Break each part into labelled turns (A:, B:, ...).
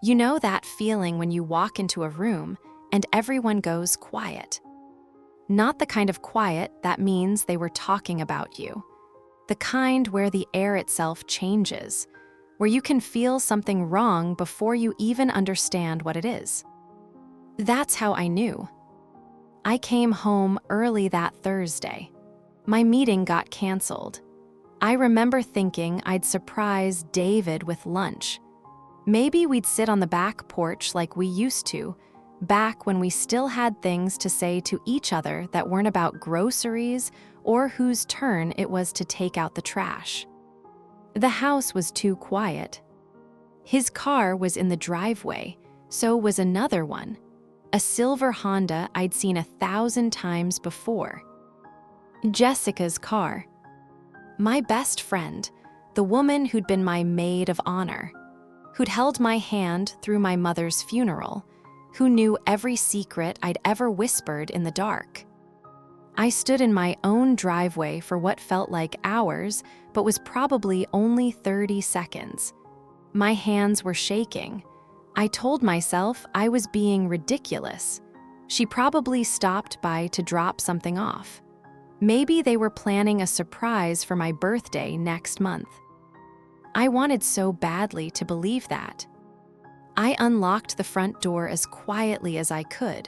A: You know that feeling when you walk into a room and everyone goes quiet. Not the kind of quiet that means they were talking about you. The kind where the air itself changes, where you can feel something wrong before you even understand what it is. That's how I knew. I came home early that Thursday. My meeting got canceled. I remember thinking I'd surprise David with lunch. Maybe we'd sit on the back porch like we used to, back when we still had things to say to each other that weren't about groceries or whose turn it was to take out the trash. The house was too quiet. His car was in the driveway, so was another one, a silver Honda I'd seen 1,000 times before. Jessica's car. My best friend, the woman who'd been my maid of honor, who'd held my hand through my mother's funeral, who knew every secret I'd ever whispered in the dark. I stood in my own driveway for what felt like hours, but was probably only 30 seconds. My hands were shaking. I told myself I was being ridiculous. She probably stopped by to drop something off. Maybe they were planning a surprise for my birthday next month. I wanted so badly to believe that. I unlocked the front door as quietly as I could.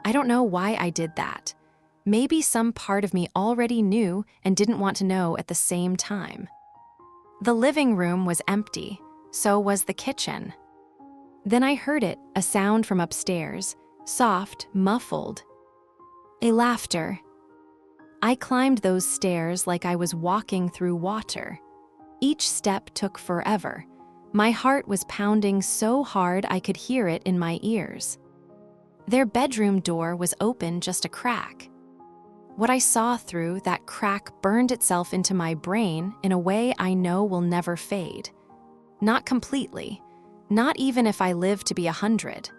A: I don't know why I did that. Maybe some part of me already knew and didn't want to know at the same time. The living room was empty, so was the kitchen. Then I heard it, a sound from upstairs, soft, muffled. A laughter. I climbed those stairs like I was walking through water. Each step took forever. My heart was pounding so hard I could hear it in my ears. Their bedroom door was open just a crack. What I saw through that crack burned itself into my brain in a way I know will never fade. Not completely, not even if I live to be 100.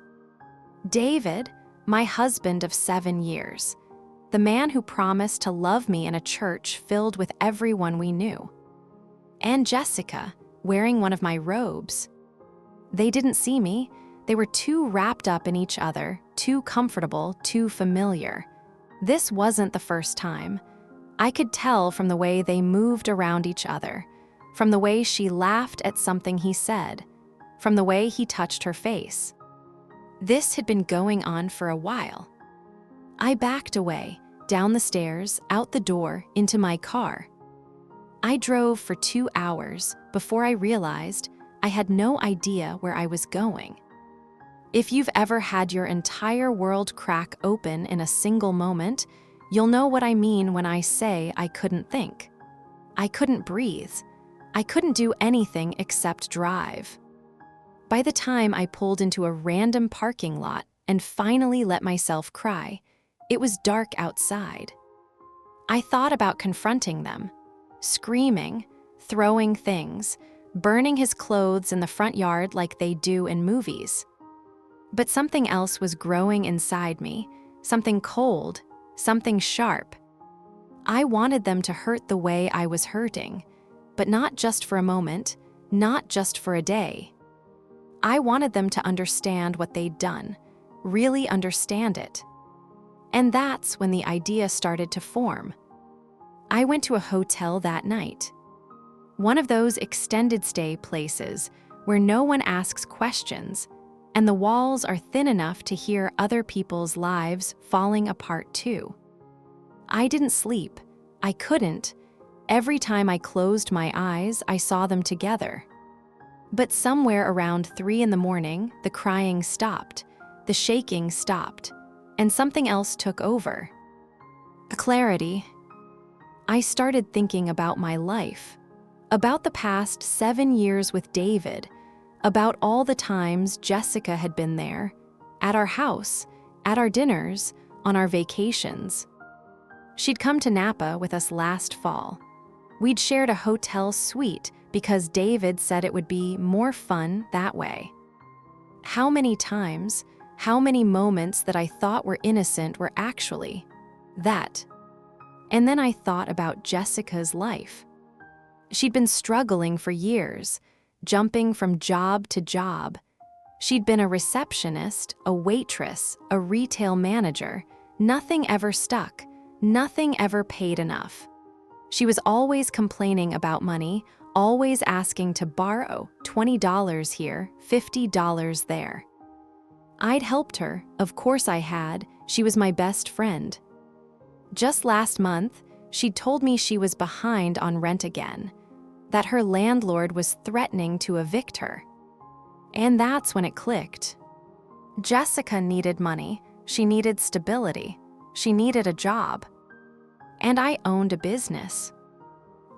A: David, my husband of 7 years, the man who promised to love me in a church filled with everyone we knew. And Jessica, wearing one of my robes. They didn't see me. They were too wrapped up in each other, too comfortable, too familiar. This wasn't the first time. I could tell from the way they moved around each other, from the way she laughed at something he said, from the way he touched her face. This had been going on for a while. I backed away, down the stairs, out the door, into my car. I drove for 2 hours before I realized I had no idea where I was going. If you've ever had your entire world crack open in a single moment, you'll know what I mean when I say I couldn't think. I couldn't breathe. I couldn't do anything except drive. By the time I pulled into a random parking lot and finally let myself cry, it was dark outside. I thought about confronting them, screaming, throwing things, burning his clothes in the front yard like they do in movies. But something else was growing inside me, something cold, something sharp. I wanted them to hurt the way I was hurting, but not just for a moment, not just for a day. I wanted them to understand what they'd done, really understand it. And that's when the idea started to form. I went to a hotel that night. One of those extended stay places where no one asks questions, and the walls are thin enough to hear other people's lives falling apart too. I didn't sleep. I couldn't. Every time I closed my eyes, I saw them together. But somewhere around 3 a.m, the crying stopped, the shaking stopped, and something else took over. A clarity. I started thinking about my life, about the past 7 years with David, about all the times Jessica had been there, at our house, at our dinners, on our vacations. She'd come to Napa with us last fall. We'd shared a hotel suite because David said it would be more fun that way. How many times, how many moments that I thought were innocent were actually that? And then I thought about Jessica's life. She'd been struggling for years, jumping from job to job. She'd been a receptionist, a waitress, a retail manager. Nothing ever stuck. Nothing ever paid enough. She was always complaining about money, always asking to borrow $20 here, $50 there. I'd helped her, of course I had. She was my best friend. Just last month, she'd told me she was behind on rent again, that her landlord was threatening to evict her. And that's when it clicked. Jessica needed money, she needed stability, she needed a job. And I owned a business.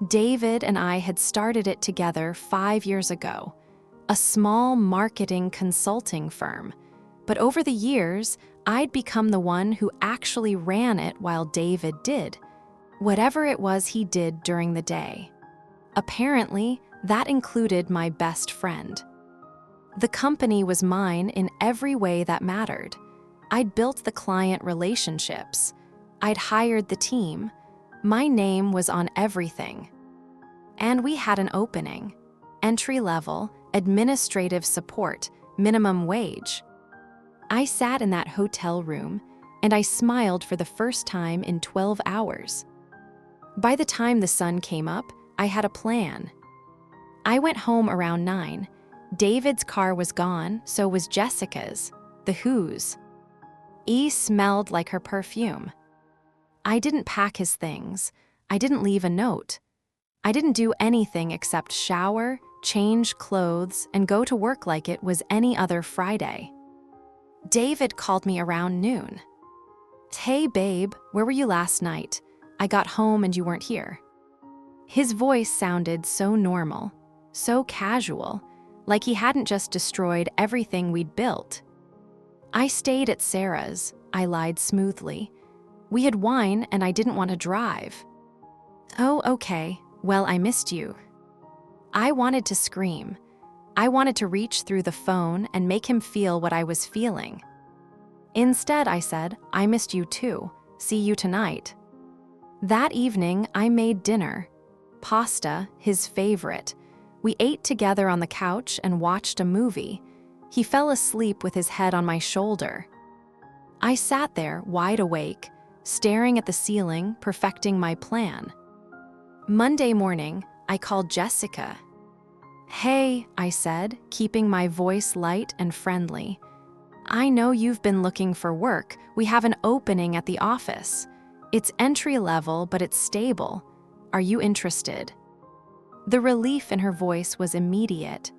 A: David and I had started it together 5 years ago, a small marketing consulting firm. But over the years, I'd become the one who actually ran it while David did, whatever it was he did during the day. Apparently, that included my best friend. The company was mine in every way that mattered. I'd built the client relationships. I'd hired the team. My name was on everything. And we had an opening. Entry-level, administrative support, minimum wage. I sat in that hotel room, and I smiled for the first time in 12 hours. By the time the sun came up, I had a plan. I went home around 9. David's car was gone, so was Jessica's, the whose. E smelled like her perfume. I didn't pack his things. I didn't leave a note. I didn't do anything except shower, change clothes, and go to work like it was any other Friday. David called me around noon. "Hey, babe, where were you last night? I got home and you weren't here." His voice sounded so normal, so casual, like he hadn't just destroyed everything we'd built. "I stayed at Sarah's," I lied smoothly. "We had wine and I didn't want to drive." "Oh, okay. Well, I missed you." I wanted to scream. I wanted to reach through the phone and make him feel what I was feeling. Instead, I said, "I missed you too. See you tonight." That evening, I made dinner. Pasta, his favorite. We ate together on the couch and watched a movie. He fell asleep with his head on my shoulder. I sat there, wide awake, staring at the ceiling, perfecting my plan. Monday morning, I called Jessica. "Hey," I said, keeping my voice light and friendly. "I know you've been looking for work. We have an opening at the office. It's entry-level, but it's stable. Are you interested?" The relief in her voice was immediate.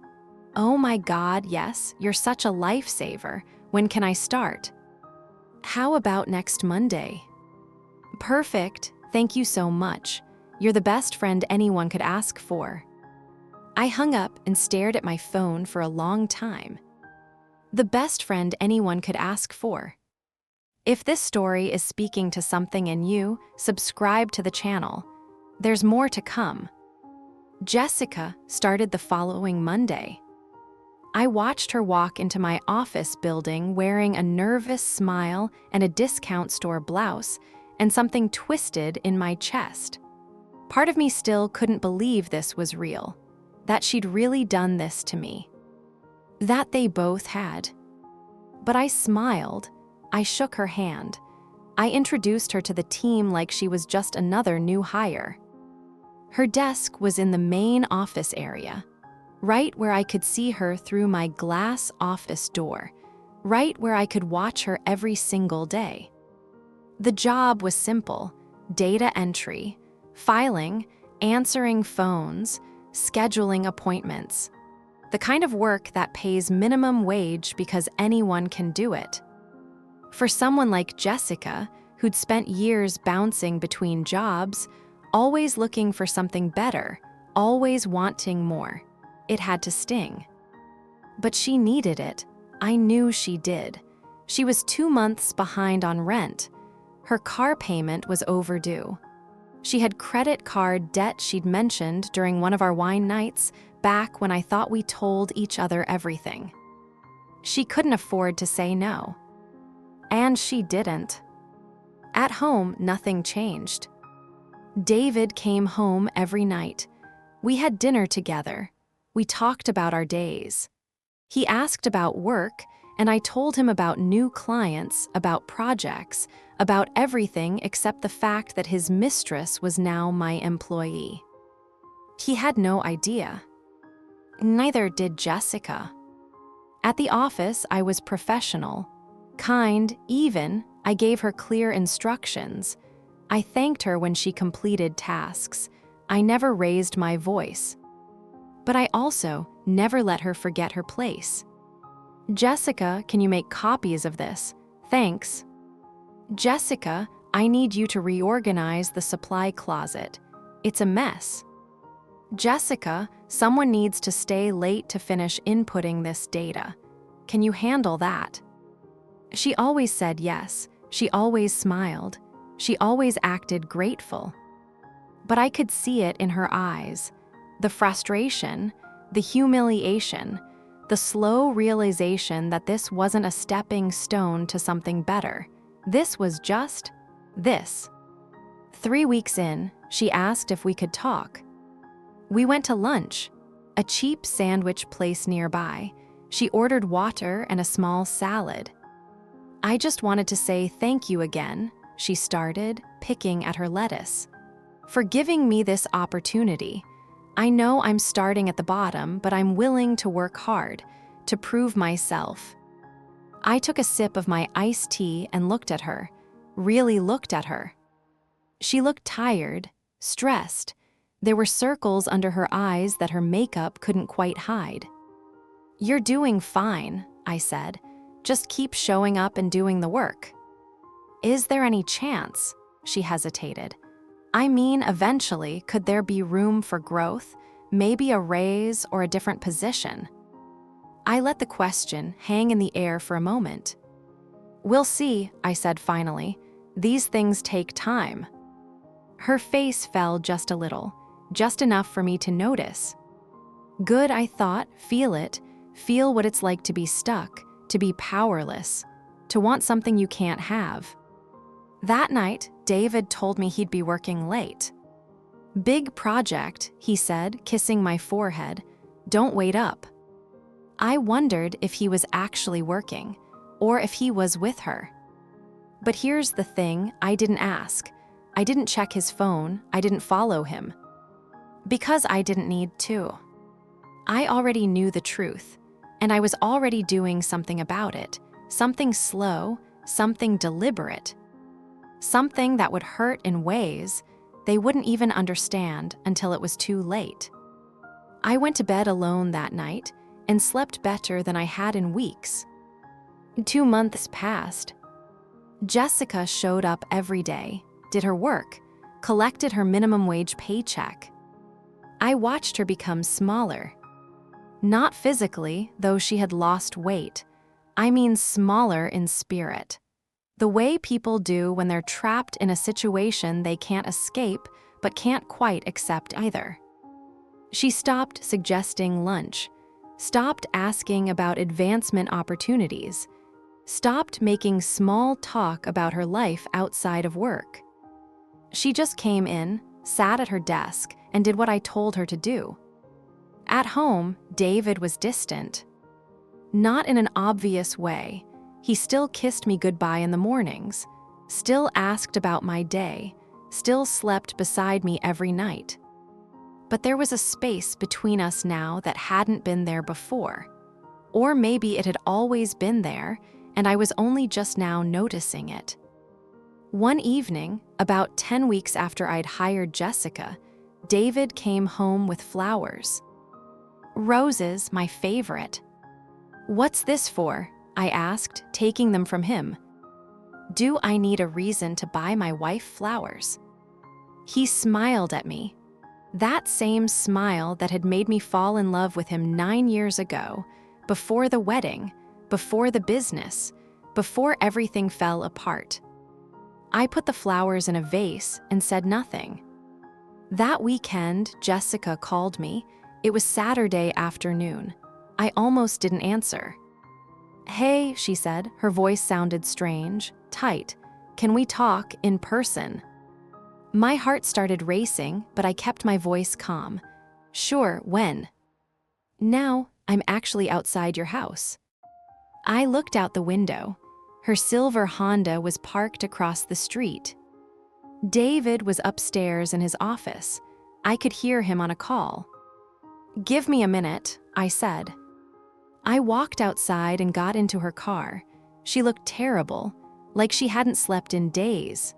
A: "Oh my God, yes, you're such a lifesaver. When can I start?" "How about next Monday?" "Perfect. Thank you so much. You're the best friend anyone could ask for." I hung up and stared at my phone for a long time. The best friend anyone could ask for. If this story is speaking to something in you, subscribe to the channel. There's more to come. Jessica started the following Monday. I watched her walk into my office building wearing a nervous smile and a discount store blouse and something twisted in my chest. Part of me still couldn't believe this was real, that she'd really done this to me, that they both had. But I smiled. I shook her hand. I introduced her to the team like she was just another new hire. Her desk was in the main office area, right where I could see her through my glass office door, right where I could watch her every single day. The job was simple: data entry, filing, answering phones, scheduling appointments. The kind of work that pays minimum wage because anyone can do it. For someone like Jessica, who'd spent years bouncing between jobs, always looking for something better, always wanting more, it had to sting. But she needed it. I knew she did. She was 2 months behind on rent. Her car payment was overdue. She had credit card debt she'd mentioned during one of our wine nights back when I thought we told each other everything. She couldn't afford to say no. And she didn't. At home, nothing changed. David came home every night. We had dinner together. We talked about our days. He asked about work, and I told him about new clients, about projects, about everything except the fact that his mistress was now my employee. He had no idea. Neither did Jessica. At the office, I was professional, kind, even. I gave her clear instructions. I thanked her when she completed tasks. I never raised my voice. But I also never let her forget her place. Jessica, can you make copies of this? Thanks. Jessica, I need you to reorganize the supply closet. It's a mess. Jessica, someone needs to stay late to finish inputting this data. Can you handle that? She always said yes. She always smiled. She always acted grateful. But I could see it in her eyes. The frustration, the humiliation, the slow realization that this wasn't a stepping stone to something better. This was just this. 3 weeks in, she asked if we could talk. We went to lunch, a cheap sandwich place nearby. She ordered water and a small salad. I just wanted to say thank you again, she started, picking at her lettuce, for giving me this opportunity. I know I'm starting at the bottom, but I'm willing to work hard, to prove myself. I took a sip of my iced tea and looked at her, really looked at her. She looked tired, stressed. There were circles under her eyes that her makeup couldn't quite hide. You're doing fine, I said. Just keep showing up and doing the work. Is there any chance? She hesitated. I mean, eventually, could there be room for growth, maybe a raise or a different position? I let the question hang in the air for a moment. We'll see, I said finally. These things take time. Her face fell just a little, just enough for me to notice. Good, I thought, feel it. Feel what it's like to be stuck, to be powerless, to want something you can't have. That night, David told me he'd be working late. Big project, he said, kissing my forehead. Don't wait up. I wondered if he was actually working, or if he was with her. But here's the thing, I didn't ask. I didn't check his phone, I didn't follow him. Because I didn't need to. I already knew the truth, and I was already doing something about it, something slow, something deliberate. Something that would hurt in ways they wouldn't even understand until it was too late. I went to bed alone that night and slept better than I had in weeks. 2 months passed. Jessica showed up every day, did her work, collected her minimum wage paycheck. I watched her become smaller. Not physically, though she had lost weight. I mean smaller in spirit. The way people do when they're trapped in a situation they can't escape but can't quite accept either. She stopped suggesting lunch, stopped asking about advancement opportunities, stopped making small talk about her life outside of work. She just came in, sat at her desk, and did what I told her to do. At home, David was distant. Not in an obvious way. He still kissed me goodbye in the mornings, still asked about my day, still slept beside me every night. But there was a space between us now that hadn't been there before. Or maybe it had always been there, and I was only just now noticing it. One evening, about 10 weeks after I'd hired Jessica, David came home with flowers. Roses, my favorite. What's this for? I asked, taking them from him. Do I need a reason to buy my wife flowers? He smiled at me. That same smile that had made me fall in love with him 9 years ago, before the wedding, before the business, before everything fell apart. I put the flowers in a vase and said nothing. That weekend, Jessica called me. It was Saturday afternoon. I almost didn't answer. Hey, she said, her voice sounded strange, tight. Can we talk in person? My heart started racing, but I kept my voice calm. Sure, when? Now, I'm actually outside your house." I looked out the window. Her silver Honda was parked across the street. David was upstairs in his office. I could hear him on a call. "Give me a minute," I said. I walked outside and got into her car. She looked terrible, like she hadn't slept in days.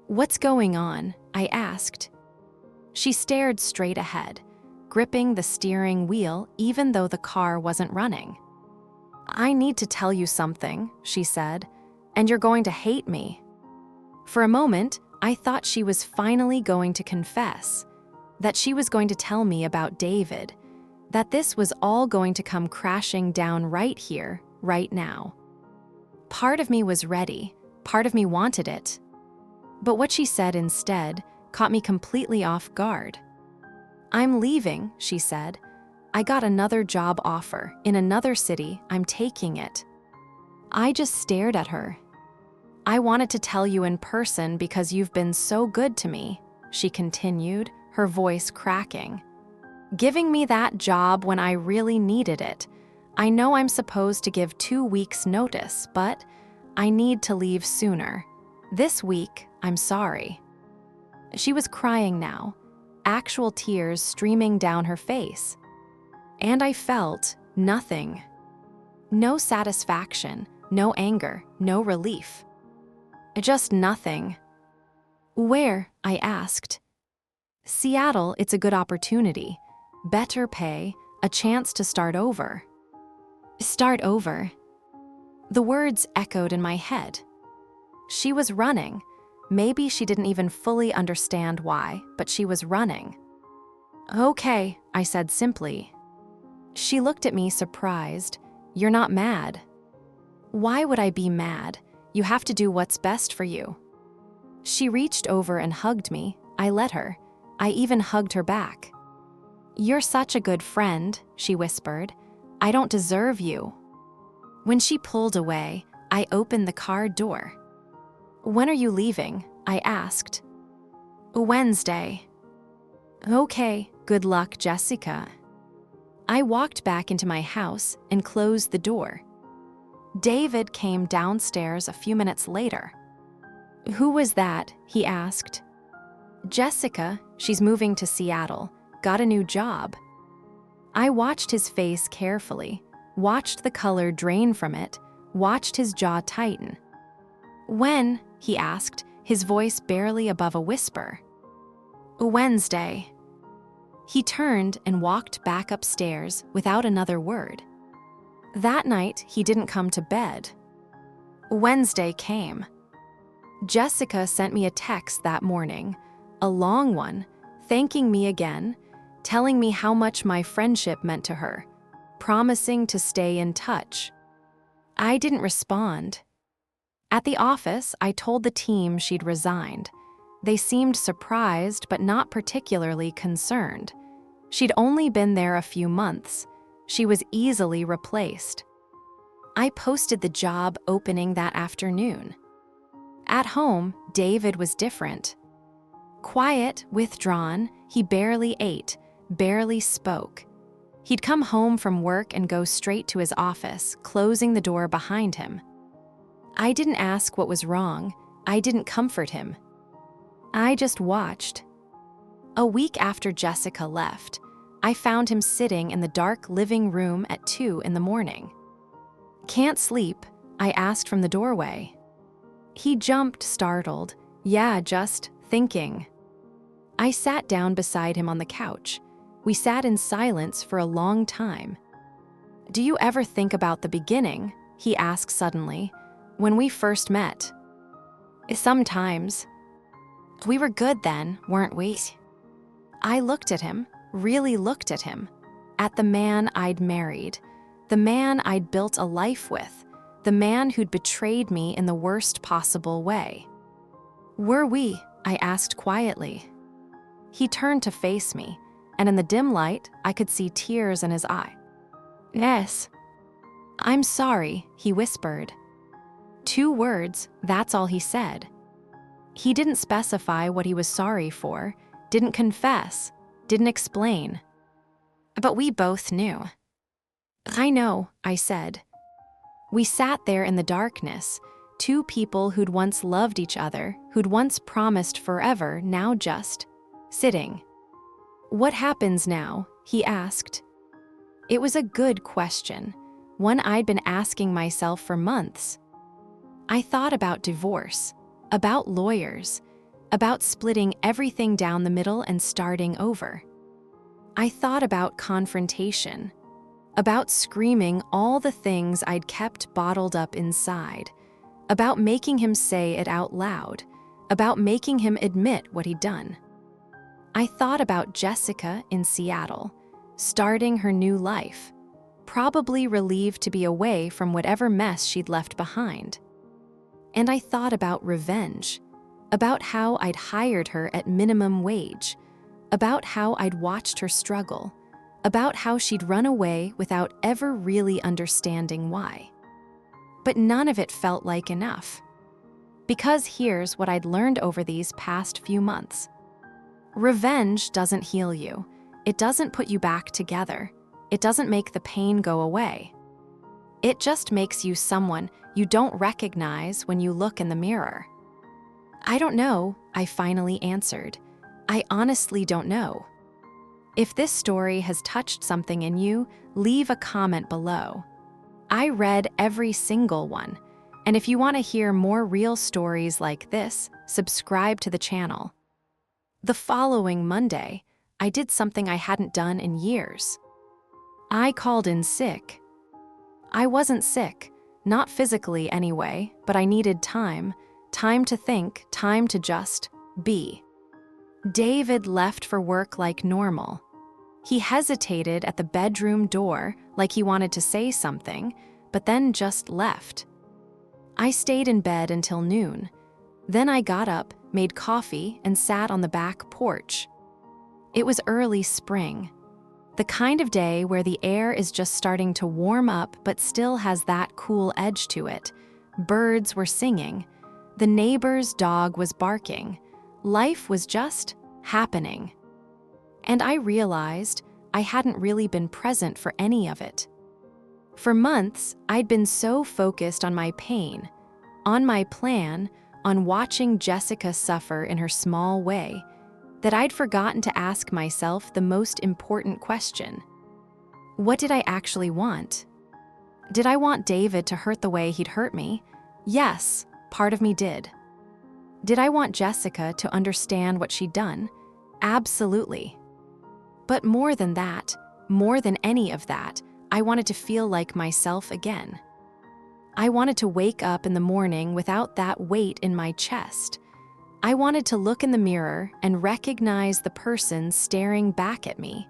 A: "What's going on?" I asked. She stared straight ahead, gripping the steering wheel even though the car wasn't running. "I need to tell you something," she said, "and you're going to hate me." For a moment, I thought she was finally going to confess, that she was going to tell me about David, that this was all going to come crashing down right here, right now. Part of me was ready, part of me wanted it. But what she said instead caught me completely off guard. "I'm leaving," she said. "I got another job offer in another city. I'm taking it." I just stared at her. "I wanted to tell you in person because you've been so good to me," she continued, her voice cracking. "Giving me that job when I really needed it. I know I'm supposed to give 2 weeks' notice, but I need to leave sooner. This week, I'm sorry." She was crying now, actual tears streaming down her face. And I felt nothing. No satisfaction, no anger, no relief. Just nothing. "Where?" I asked. "Seattle, it's a good opportunity. Better pay, a chance to start over." Start over. The words echoed in my head. She was running. Maybe she didn't even fully understand why, but she was running. "Okay," I said simply. She looked at me surprised. "You're not mad." "Why would I be mad? You have to do what's best for you." She reached over and hugged me. I let her. I even hugged her back. "You're such a good friend," she whispered. "I don't deserve you." When she pulled away, I opened the car door. "When are you leaving?" I asked. "Wednesday." "Okay, good luck, Jessica." I walked back into my house and closed the door. David came downstairs a few minutes later. "Who was that?" he asked. "Jessica, she's moving to Seattle, got a new job." I watched his face carefully, watched the color drain from it, watched his jaw tighten. "When?" he asked, his voice barely above a whisper. "Wednesday." He turned and walked back upstairs without another word. That night, he didn't come to bed. Wednesday came. Jessica sent me a text that morning, a long one, thanking me again, telling me how much my friendship meant to her, promising to stay in touch. I didn't respond. At the office, I told the team she'd resigned. They seemed surprised but not particularly concerned. She'd only been there a few months. She was easily replaced. I posted the job opening that afternoon. At home, David was different. Quiet, withdrawn, he barely ate, barely spoke. He'd come home from work and go straight to his office, closing the door behind him. I didn't ask what was wrong. I didn't comfort him. I just watched. A week after Jessica left, I found him sitting in the dark living room at 2 in the morning. "Can't sleep?" I asked from the doorway. He jumped, startled. "Yeah, just thinking." I sat down beside him on the couch. We sat in silence for a long time. "Do you ever think about the beginning?" he asked suddenly. "When we first met?" "Sometimes." "We were good then, weren't we?" I looked at him, really looked at him, at the man I'd married, the man I'd built a life with, the man who'd betrayed me in the worst possible way. "Were we?" I asked quietly. He turned to face me, and in the dim light, I could see tears in his eye. "Yes." "I'm sorry," he whispered. 2 words, that's all he said. He didn't specify what he was sorry for, didn't confess, didn't explain. But we both knew. I know, I said. We sat there in the darkness, two people who'd once loved each other, who'd once promised forever, now just sitting. What happens now? He asked. It was a good question, one I'd been asking myself for months. I thought about divorce, about lawyers, about splitting everything down the middle and starting over. I thought about confrontation, about screaming all the things I'd kept bottled up inside, about making him say it out loud, about making him admit what he'd done. I thought about Jessica in Seattle, starting her new life, probably relieved to be away from whatever mess she'd left behind. And I thought about revenge, about how I'd hired her at minimum wage, about how I'd watched her struggle, about how she'd run away without ever really understanding why. But none of it felt like enough. Because here's what I'd learned over these past few months. Revenge doesn't heal you. It doesn't put you back together. It doesn't make the pain go away. It just makes you someone you don't recognize when you look in the mirror. I don't know, I finally answered. I honestly don't know. If this story has touched something in you, leave a comment below. I read every single one, and if you want to hear more real stories like this, subscribe to the channel. The following Monday, I did something I hadn't done in years. I called in sick. I wasn't sick, not physically anyway, but I needed time to think, time to just be. David left for work like normal. He hesitated at the bedroom door like he wanted to say something, but then just left. I stayed in bed until noon. Then I got up, made coffee, and sat on the back porch. It was early spring, the kind of day where the air is just starting to warm up but still has that cool edge to it. Birds were singing. The neighbor's dog was barking. Life was just happening. And I realized I hadn't really been present for any of it. For months, I'd been so focused on my pain, on my plan, on watching Jessica suffer in her small way, that I'd forgotten to ask myself the most important question. What did I actually want? Did I want David to hurt the way he'd hurt me? Yes, part of me did. Did I want Jessica to understand what she'd done? Absolutely. But more than that, more than any of that, I wanted to feel like myself again. I wanted to wake up in the morning without that weight in my chest. I wanted to look in the mirror and recognize the person staring back at me.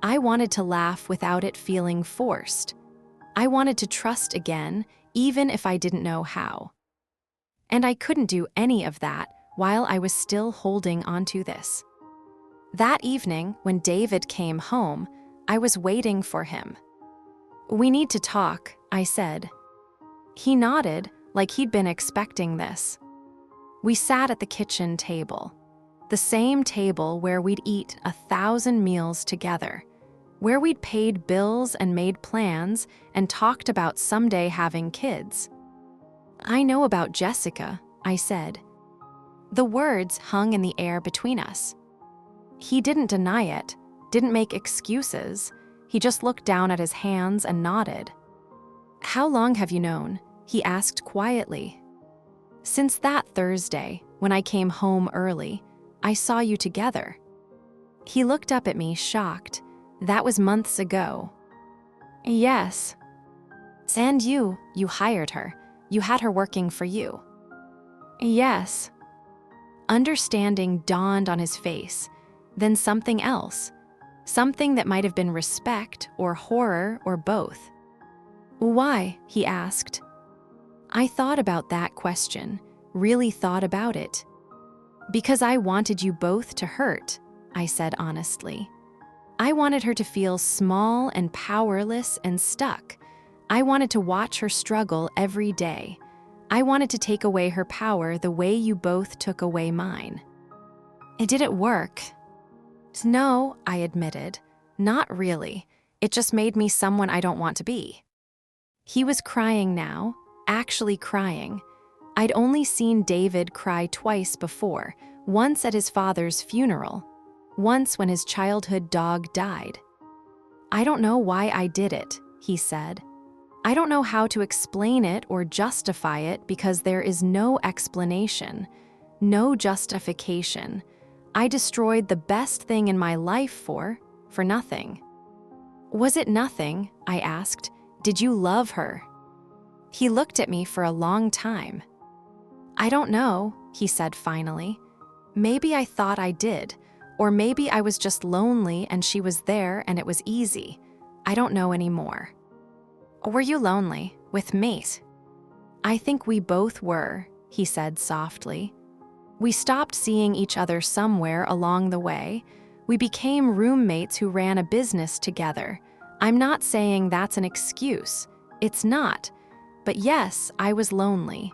A: I wanted to laugh without it feeling forced. I wanted to trust again, even if I didn't know how. And I couldn't do any of that while I was still holding onto this. That evening, when David came home, I was waiting for him. "We need to talk," I said. He nodded, like he'd been expecting this. We sat at the kitchen table, the same table where we'd eat 1,000 meals together, where we'd paid bills and made plans and talked about someday having kids. "I know about Jessica," I said. The words hung in the air between us. He didn't deny it, didn't make excuses. He just looked down at his hands and nodded. "How long have you known?" he asked quietly. "Since that Thursday, when I came home early, I saw you together." He looked up at me, shocked. "That was months ago." "Yes." "And you hired her. You had her working for you." "Yes." Understanding dawned on his face, then something else. Something that might have been respect or horror or both. "Why?" he asked. I thought about that question, really thought about it. "Because I wanted you both to hurt," I said honestly. I wanted her to feel small and powerless and stuck. I wanted to watch her struggle every day. I wanted to take away her power the way you both took away mine. It didn't work. "No," I admitted. "Not really. It just made me someone I don't want to be." He was crying now, actually crying. I'd only seen David cry twice before, once at his father's funeral, once when his childhood dog died. "I don't know why I did it," he said. "I don't know how to explain it or justify it because there is no explanation, no justification. I destroyed the best thing in my life for nothing." "Was it nothing?" I asked. "Did you love her?" He looked at me for a long time. "I don't know," he said finally. "Maybe I thought I did, or maybe I was just lonely and she was there and it was easy. I don't know anymore." "Were you lonely with me?" "I think we both were," he said softly. "We stopped seeing each other somewhere along the way. We became roommates who ran a business together. I'm not saying that's an excuse. It's not. But yes, I was lonely.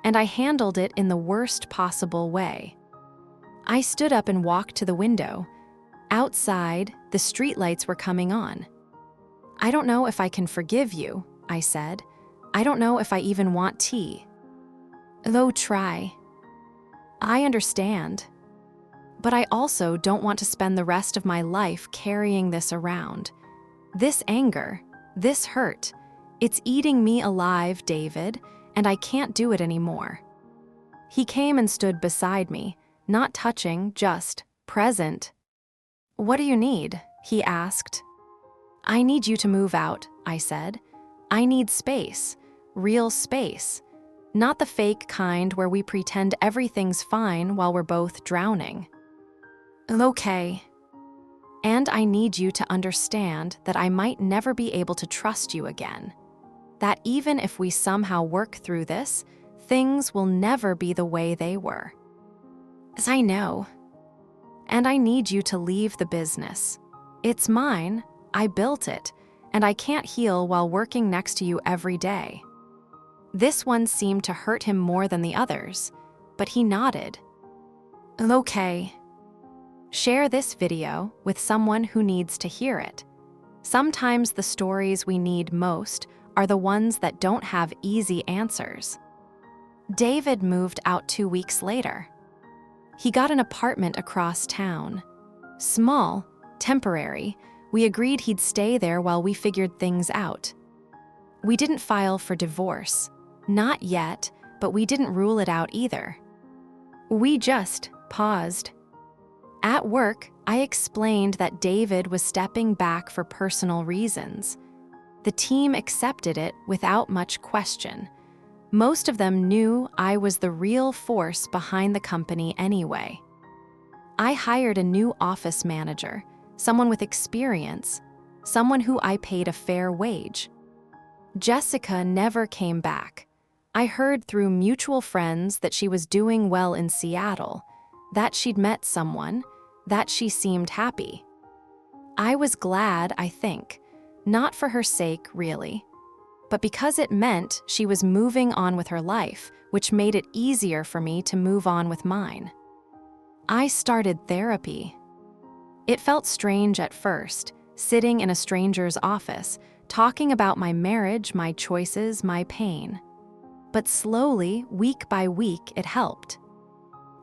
A: And I handled it in the worst possible way." I stood up and walked to the window. Outside, the streetlights were coming on. "I don't know if I can forgive you," I said. "I don't know if I even want tea." "Though try." "I understand. But I also don't want to spend the rest of my life carrying this around. This anger, this hurt, it's eating me alive, David, and I can't do it anymore." He came and stood beside me, not touching, just present. "What do you need?" he asked. "I need you to move out," I said. "I need space, real space. Not the fake kind where we pretend everything's fine while we're both drowning." "Okay. And I need you to understand that I might never be able to trust you again. That even if we somehow work through this, things will never be the way they were." "As I know. And I need you to leave the business. It's mine, I built it, and I can't heal while working next to you every day." This one seemed to hurt him more than the others, but he nodded. "Okay. Share this video with someone who needs to hear it. Sometimes the stories we need most are the ones that don't have easy answers." David moved out 2 weeks later. He got an apartment across town. Small, temporary. We agreed he'd stay there while we figured things out. We didn't file for divorce. Not yet, but we didn't rule it out either. We just paused. At work, I explained that David was stepping back for personal reasons. The team accepted it without much question. Most of them knew I was the real force behind the company anyway. I hired a new office manager, someone with experience, someone who I paid a fair wage. Jessica never came back. I heard through mutual friends that she was doing well in Seattle, that she'd met someone, that she seemed happy. I was glad, I think, not for her sake, really, but because it meant she was moving on with her life, which made it easier for me to move on with mine. I started therapy. It felt strange at first, sitting in a stranger's office, talking about my marriage, my choices, my pain. But slowly, week by week, it helped.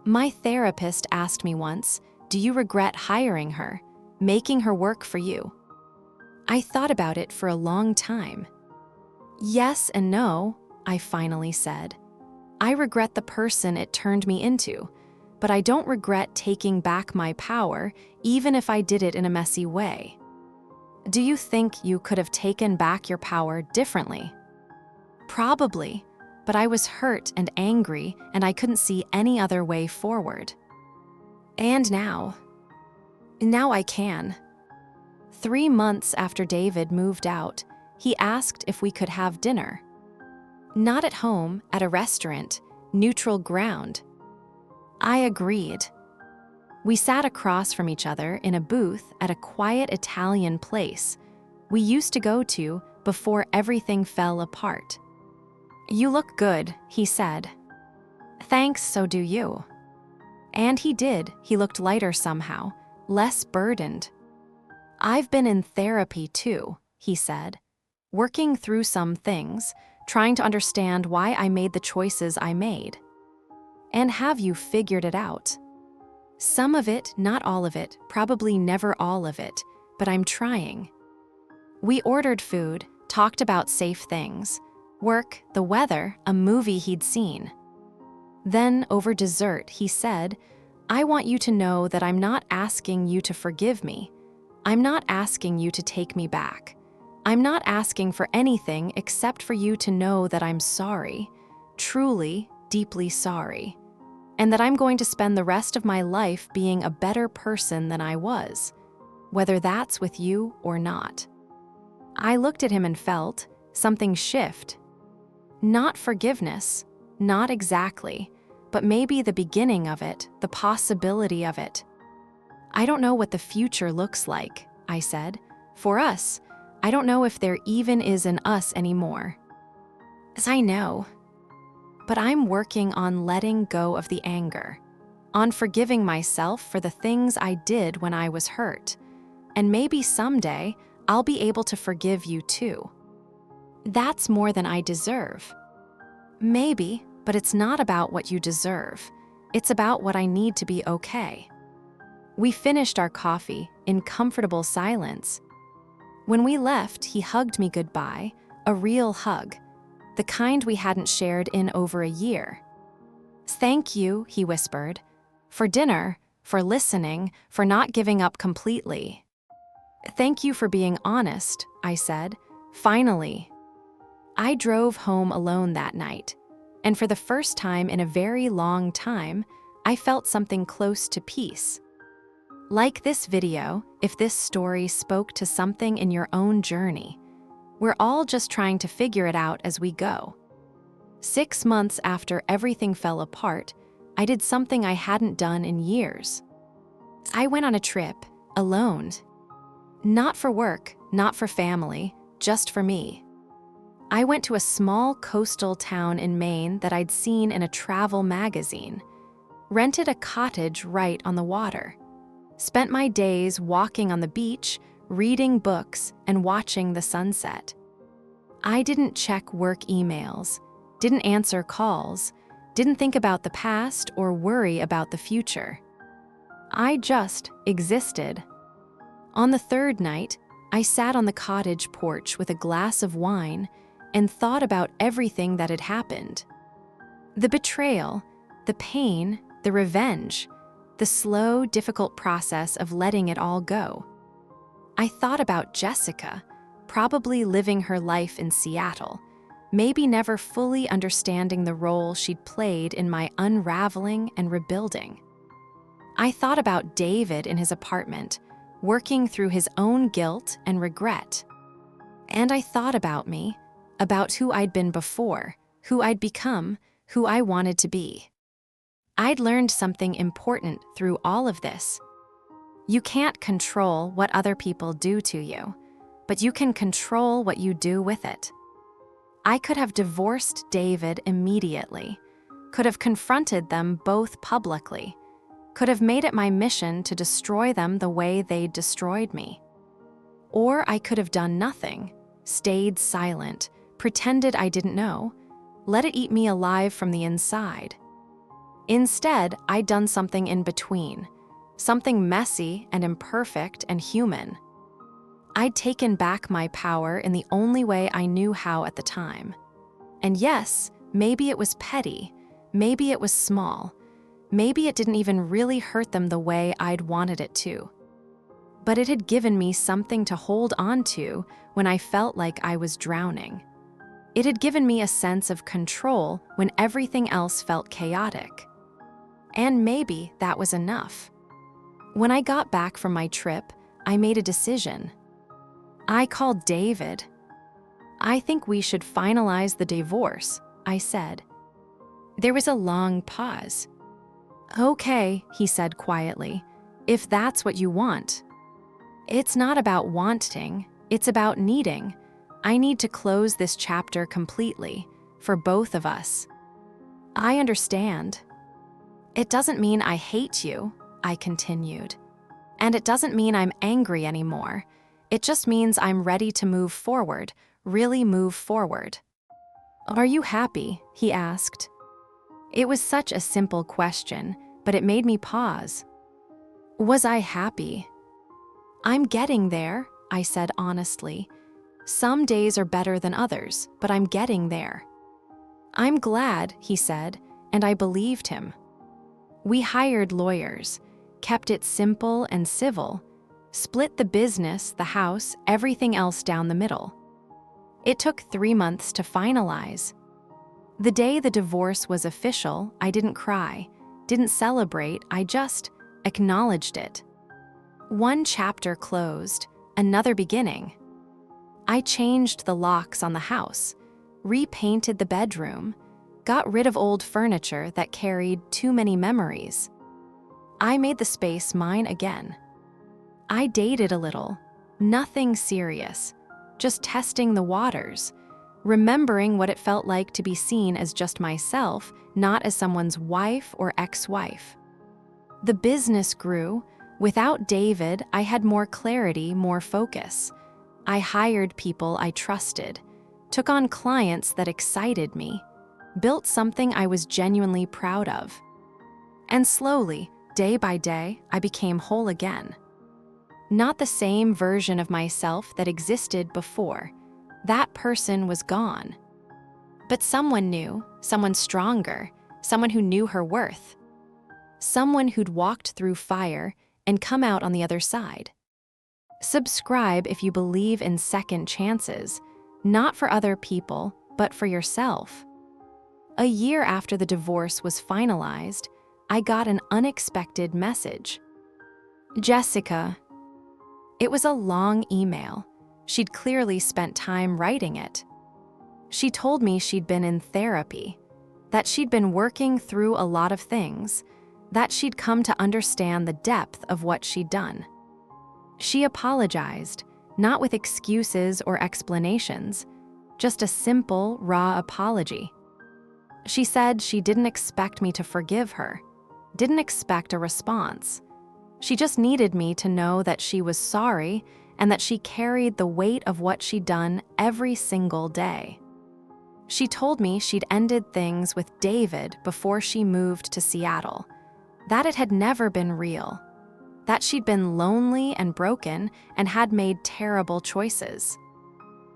A: My therapist asked me once, "Do you regret hiring her, making her work for you?" I thought about it for a long time. "Yes and no," I finally said. "I regret the person it turned me into, but I don't regret taking back my power, even if I did it in a messy way." "Do you think you could have taken back your power differently?" "Probably, but I was hurt and angry, and I couldn't see any other way forward. And now I can." 3 months after David moved out, he asked if we could have dinner. Not at home, at a restaurant, neutral ground. I agreed. We sat across from each other in a booth at a quiet Italian place we used to go to before everything fell apart. "You look good," he said. "Thanks, so do you." And he did. He looked lighter somehow, less burdened. I've been in therapy too, he said, working through some things, trying to understand why I made the choices I made. And have you figured it out? Some of it, not all of it, probably never all of it, but I'm trying. We ordered food, talked about safe things, work, the weather, a movie he'd seen. Then, over dessert, he said, I want you to know that I'm not asking you to forgive me. I'm not asking you to take me back. I'm not asking for anything except for you to know that I'm sorry, truly, deeply sorry, and that I'm going to spend the rest of my life being a better person than I was, whether that's with you or not. I looked at him and felt something shift. Not forgiveness, not exactly, but maybe the beginning of it, the possibility of it. I don't know what the future looks like, I said. For us, I don't know if there even is an us anymore. As I know. But I'm working on letting go of the anger, on forgiving myself for the things I did when I was hurt. And maybe someday I'll be able to forgive you too. That's more than I deserve. Maybe, but it's not about what you deserve. It's about what I need to be okay. We finished our coffee in comfortable silence. When we left, he hugged me goodbye, a real hug, the kind we hadn't shared in over a year. Thank you, he whispered, for dinner, for listening, for not giving up completely. Thank you for being honest, I said, finally. I drove home alone that night, and for the first time in a very long time, I felt something close to peace. Like this video, if this story spoke to something in your own journey, we're all just trying to figure it out as we go. 6 months after everything fell apart, I did something I hadn't done in years. I went on a trip, alone. Not for work, not for family, just for me. I went to a small coastal town in Maine that I'd seen in a travel magazine, rented a cottage right on the water, spent my days walking on the beach, reading books, and watching the sunset. I didn't check work emails, didn't answer calls, didn't think about the past or worry about the future. I just existed. On the third night, I sat on the cottage porch with a glass of wine and thought about everything that had happened. The betrayal, the pain, the revenge, the slow, difficult process of letting it all go. I thought about Jessica, probably living her life in Seattle, maybe never fully understanding the role she'd played in my unraveling and rebuilding. I thought about David in his apartment, working through his own guilt and regret. And I thought about me, about who I'd been before, who I'd become, who I wanted to be. I'd learned something important through all of this. You can't control what other people do to you, but you can control what you do with it. I could have divorced David immediately, could have confronted them both publicly, could have made it my mission to destroy them the way they destroyed me. Or I could have done nothing, stayed silent, pretended I didn't know, let it eat me alive from the inside. Instead, I'd done something in between, something messy and imperfect and human. I'd taken back my power in the only way I knew how at the time. And yes, maybe it was petty, maybe it was small, maybe it didn't even really hurt them the way I'd wanted it to. But it had given me something to hold on to when I felt like I was drowning. It had given me a sense of control when everything else felt chaotic. And maybe that was enough. When I got back from my trip, I made a decision. I called David. I think we should finalize the divorce, I said. There was a long pause. Okay, he said quietly, if that's what you want. It's not about wanting, it's about needing. I need to close this chapter completely, for both of us. I understand. It doesn't mean I hate you, I continued. And it doesn't mean I'm angry anymore. It just means I'm ready to move forward, really move forward. Are you happy? He asked. It was such a simple question, but it made me pause. Was I happy? I'm getting there, I said honestly. Some days are better than others, but I'm getting there. I'm glad, he said, and I believed him. We hired lawyers, kept it simple and civil, split the business, the house, everything else down the middle. It took 3 months to finalize. The day the divorce was official, I didn't cry, didn't celebrate, I just acknowledged it. One chapter closed, another beginning. I changed the locks on the house, repainted the bedroom, got rid of old furniture that carried too many memories. I made the space mine again. I dated a little, nothing serious, just testing the waters, remembering what it felt like to be seen as just myself, not as someone's wife or ex-wife. The business grew. Without David, I had more clarity, more focus. I hired people I trusted, took on clients that excited me, built something I was genuinely proud of. And slowly, day by day, I became whole again. Not the same version of myself that existed before. That person was gone. But someone new, someone stronger, someone who knew her worth. Someone who'd walked through fire and come out on the other side. Subscribe if you believe in second chances, not for other people, but for yourself. A year after the divorce was finalized, I got an unexpected message. Jessica. It was a long email. She'd clearly spent time writing it. She told me she'd been in therapy, that she'd been working through a lot of things, that she'd come to understand the depth of what she'd done. She apologized, not with excuses or explanations, just a simple, raw apology. She said she didn't expect me to forgive her, didn't expect a response. She just needed me to know that she was sorry and that she carried the weight of what she'd done every single day. She told me she'd ended things with David before she moved to Seattle, that it had never been real, that she'd been lonely and broken and had made terrible choices.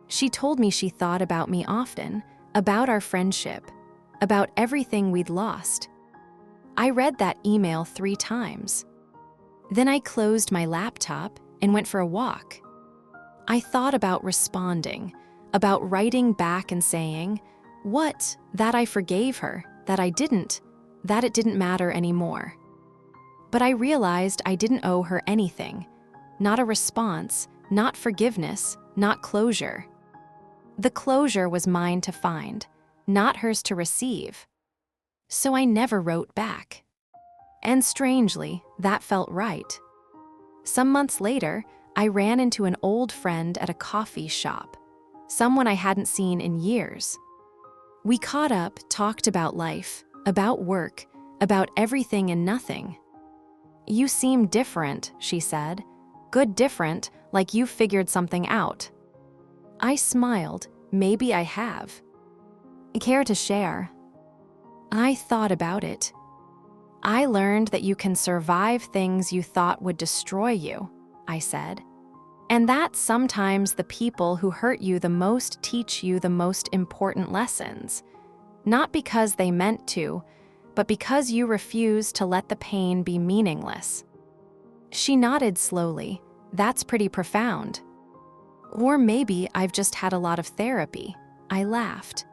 A: She told me she thought about me often, about our friendship, about everything we'd lost. I read that email 3 times. Then I closed my laptop and went for a walk. I thought about responding, about writing back and saying, what, that I forgave her, that I didn't, that it didn't matter anymore. But I realized I didn't owe her anything, not a response, not forgiveness, not closure. The closure was mine to find, not hers to receive. So I never wrote back. And strangely, that felt right. Some months later, I ran into an old friend at a coffee shop, someone I hadn't seen in years. We caught up, talked about life, about work, about everything and nothing. You seem different, she said. Good different, like you figured something out. I smiled. Maybe I have. Care to share? I thought about it. I learned that you can survive things you thought would destroy you, I said. And that sometimes the people who hurt you the most teach you the most important lessons. Not because they meant to, but because you refuse to let the pain be meaningless. She nodded slowly. That's pretty profound. Or maybe I've just had a lot of therapy. I laughed.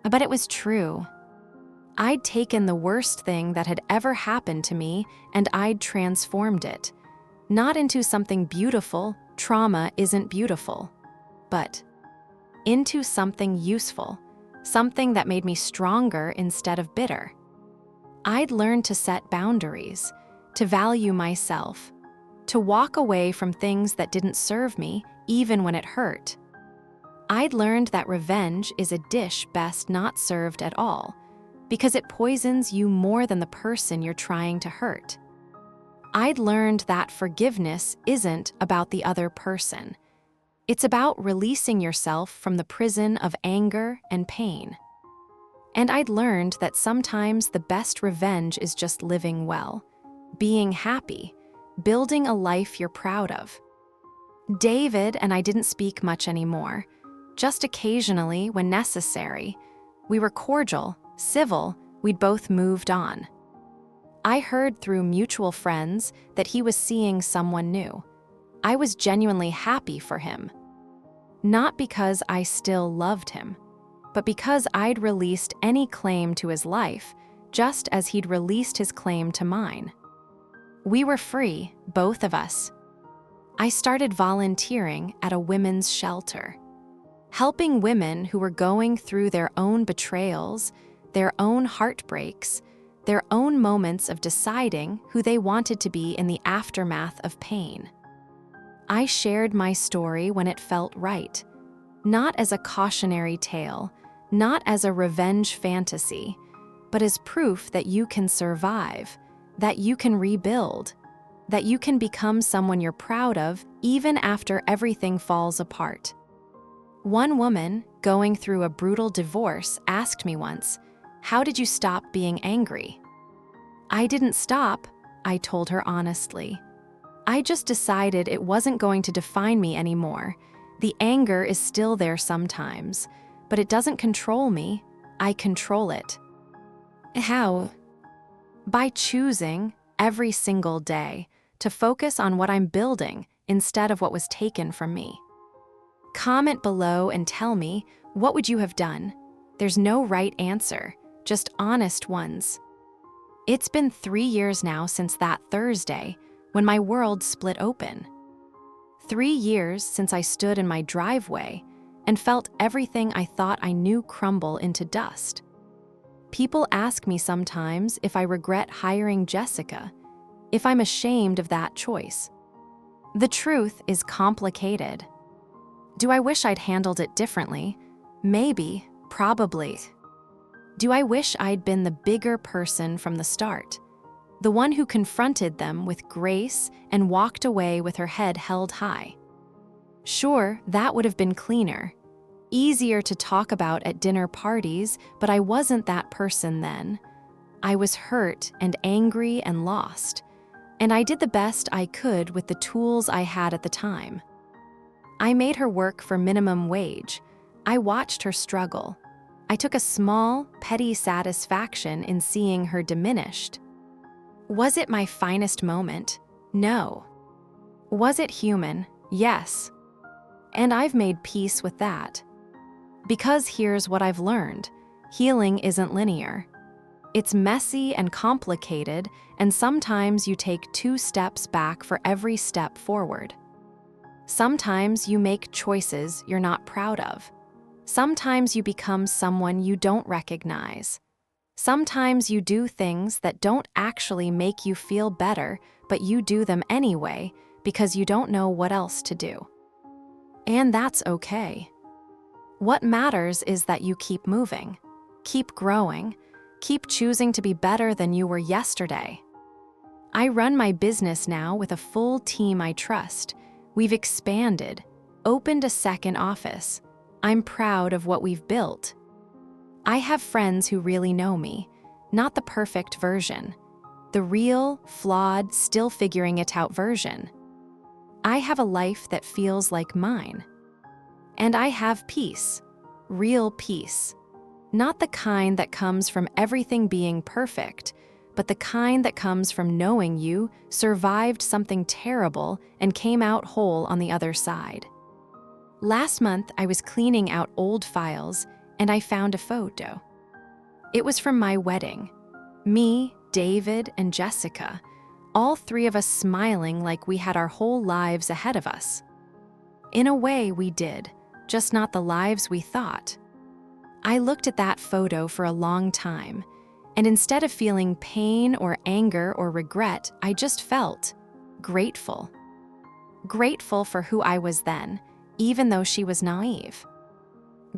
A: But it was true. I'd taken the worst thing that had ever happened to me and I'd transformed it. Not into something beautiful, trauma isn't beautiful, but into something useful, something that made me stronger instead of bitter. I'd learned to set boundaries, to value myself, to walk away from things that didn't serve me, even when it hurt. I'd learned that revenge is a dish best not served at all, because it poisons you more than the person you're trying to hurt. I'd learned that forgiveness isn't about the other person. It's about releasing yourself from the prison of anger and pain. And I'd learned that sometimes the best revenge is just living well, being happy, building a life you're proud of. David and I didn't speak much anymore, just occasionally when necessary. We were cordial, civil, we'd both moved on. I heard through mutual friends that he was seeing someone new. I was genuinely happy for him. Not because I still loved him, but because I'd released any claim to his life, just as he'd released his claim to mine. We were free, both of us. I started volunteering at a women's shelter, helping women who were going through their own betrayals, their own heartbreaks, their own moments of deciding who they wanted to be in the aftermath of pain. I shared my story when it felt right, not as a cautionary tale, not as a revenge fantasy, but as proof that you can survive, that you can rebuild, that you can become someone you're proud of even after everything falls apart. One woman, going through a brutal divorce, asked me once, "How did you stop being angry?" I didn't stop, I told her honestly. I just decided it wasn't going to define me anymore. The anger is still there sometimes, but it doesn't control me. I control it. How? By choosing, every single day, to focus on what I'm building instead of what was taken from me. Comment below and tell me, what would you have done? There's no right answer, just honest ones. It's been 3 years now since that Thursday when my world split open. 3 years since I stood in my driveway and felt everything I thought I knew crumble into dust. People ask me sometimes if I regret hiring Jessica, if I'm ashamed of that choice. The truth is complicated. Do I wish I'd handled it differently? Maybe, probably. Do I wish I'd been the bigger person from the start? The one who confronted them with grace and walked away with her head held high? Sure, that would have been cleaner, easier to talk about at dinner parties, but I wasn't that person then. I was hurt and angry and lost, and I did the best I could with the tools I had at the time. I made her work for minimum wage. I watched her struggle. I took a small, petty satisfaction in seeing her diminished. Was it my finest moment? No. Was it human? Yes. And I've made peace with that. Because here's what I've learned. Healing isn't linear. It's messy and complicated, and sometimes you take 2 steps back for every step forward. Sometimes you make choices you're not proud of. Sometimes you become someone you don't recognize. Sometimes you do things that don't actually make you feel better, but you do them anyway because you don't know what else to do. And that's okay. What matters is that you keep moving, keep growing, keep choosing to be better than you were yesterday. I run my business now with a full team I trust. We've expanded, opened a second office. I'm proud of what we've built. I have friends who really know me, not the perfect version, the real, flawed, still figuring it out version. I have a life that feels like mine. And I have peace, real peace. Not the kind that comes from everything being perfect, but the kind that comes from knowing you survived something terrible and came out whole on the other side. Last month, I was cleaning out old files and I found a photo. It was from my wedding. Me, David, and Jessica, all 3 of us smiling like we had our whole lives ahead of us. In a way, we did, just not the lives we thought. I looked at that photo for a long time, and instead of feeling pain or anger or regret, I just felt grateful. Grateful for who I was then, even though she was naive.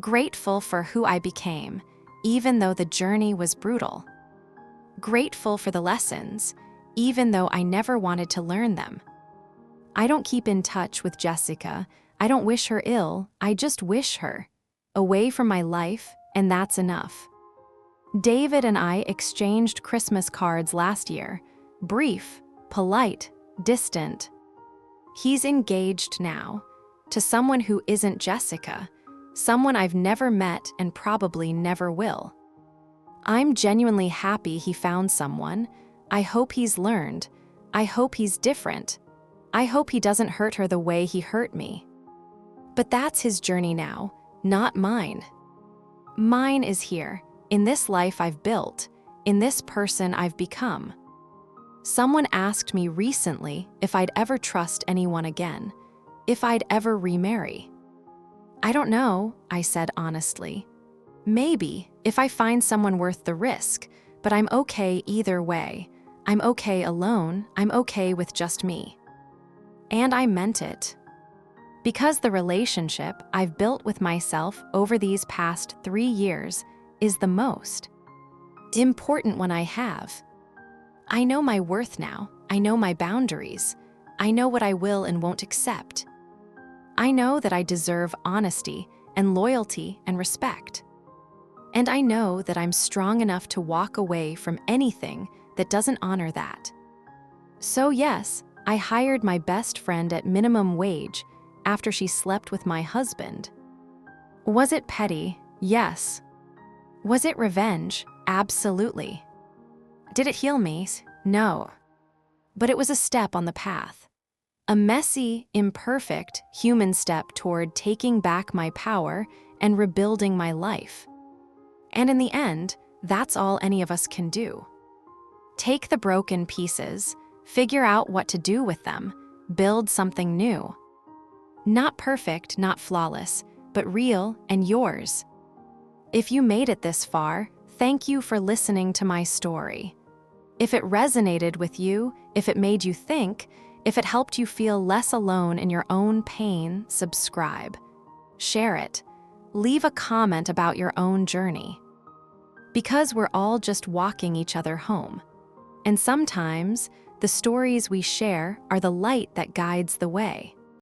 A: Grateful for who I became, even though the journey was brutal. Grateful for the lessons, even though I never wanted to learn them. I don't keep in touch with Jessica. I don't wish her ill, I just wish her away from my life, and that's enough. David and I exchanged Christmas cards last year. Brief, polite, distant. He's engaged now, to someone who isn't Jessica, someone I've never met and probably never will. I'm genuinely happy he found someone. I hope he's learned. I hope he's different. I hope he doesn't hurt her the way he hurt me. But that's his journey now, not mine. Mine is here, in this life I've built, in this person I've become. Someone asked me recently if I'd ever trust anyone again, if I'd ever remarry. I don't know, I said honestly. Maybe, if I find someone worth the risk, but I'm okay either way. I'm okay alone, I'm okay with just me. And I meant it. Because the relationship I've built with myself over these past 3 years is the most important one I have. I know my worth now. I know my boundaries. I know what I will and won't accept. I know that I deserve honesty and loyalty and respect. And I know that I'm strong enough to walk away from anything that doesn't honor that. So yes, I hired my best friend at minimum wage after she slept with my husband. Was it petty? Yes. Was it revenge? Absolutely. Did it heal me? No. But it was a step on the path. A messy, imperfect, human step toward taking back my power and rebuilding my life. And in the end, that's all any of us can do. Take the broken pieces, figure out what to do with them, build something new. Not perfect, not flawless, but real and yours. If you made it this far, thank you for listening to my story. If it resonated with you, if it made you think, if it helped you feel less alone in your own pain, subscribe. Share it. Leave a comment about your own journey. Because we're all just walking each other home. And sometimes, the stories we share are the light that guides the way.